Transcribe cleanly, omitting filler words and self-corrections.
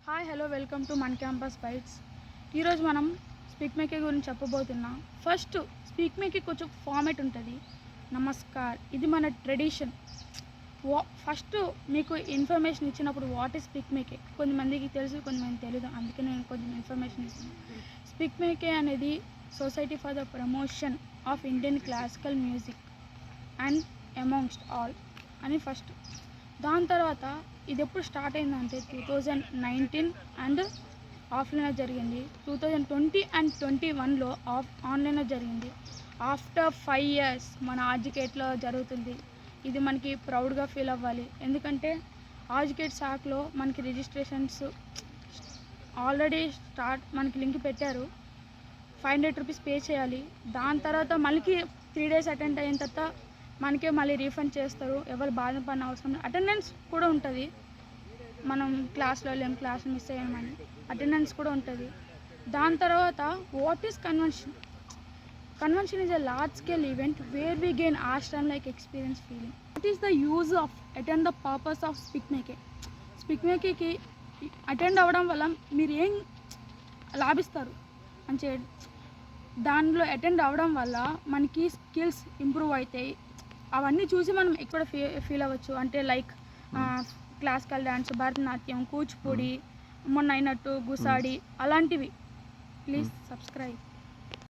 Hi hello welcome to మన campus bytes. ఈరోజు మనం స్పీక్ మేకింగ్ గురించి చెప్పబోతున్నాం. ఫస్ట్ స్పీక్ మేకింగ్ కొంచెం ఫార్మేట్ ఉంటుంది. నమస్కార్, ఇది మన ట్రెడిషన్. ఫస్ట్ మీకు ఇన్ఫర్మేషన్ ఇచ్చినప్పుడు వాట్ ఈస్ స్పీక్ మేకింగ్ కొంతమందికి తెలుసు, కొంతమందికి తెలియదు. అందుకే నేను కొంచెం ఇన్ఫర్మేషన్ ఇస్తాను. స్పీక్ మేకింగ్ అనేది society for the promotion of Indian classical music and amongst all అని ఫస్ట్. దాని తర్వాత ఇది ఎప్పుడు స్టార్ట్ అయిందంటే 2019 అండ్ ఆఫ్లైన్లో జరిగింది. 2020 అండ్ 2021లో ఆన్లైన్లో జరిగింది. ఆఫ్టర్ 5 years మన ఆర్జికేట్లో జరుగుతుంది. ఇది మనకి ప్రౌడ్గా ఫీల్ అవ్వాలి. ఎందుకంటే ఆర్జికేట్ శాఖలో మనకి రిజిస్ట్రేషన్స్ ఆల్రెడీ మనకి లింక్ పెట్టారు. 500 రూపీస్ పే చేయాలి. దాని తర్వాత మళ్ళీ 3 days అటెండ్ అయిన తర్వాత మనకే మళ్ళీ రీఫండ్ చేస్తారు. ఎవరు బాధపడిన అవసరం లేదు. అటెండెన్స్ కూడా ఉంటుంది. మనం క్లాస్లో క్లాస్ మిస్ అయ్యామని అటెండెన్స్ కూడా ఉంటుంది. దాని తర్వాత what is convention? Convention is a large scale event where we gain ఆస్ట్రమ్ like experience feeling. What is the use of attend the purpose of speak making? Speak మేకింగ్కి అటెండ్ అవ్వడం వల్ల మీరు ఏం లాభిస్తారు అని దానిలో అటెండ్ అవ్వడం వల్ల మనకి స్కిల్స్ ఇంప్రూవ్ అవుతాయి. అవన్నీ చూసి మనం ఎక్కడ ఫీల్ అవ్వచ్చు అంటే like classical dance, Bharatanatyam, Kuchipudi, మొన్న అయినట్టు గుసాడి, అలాంటివి. Please subscribe.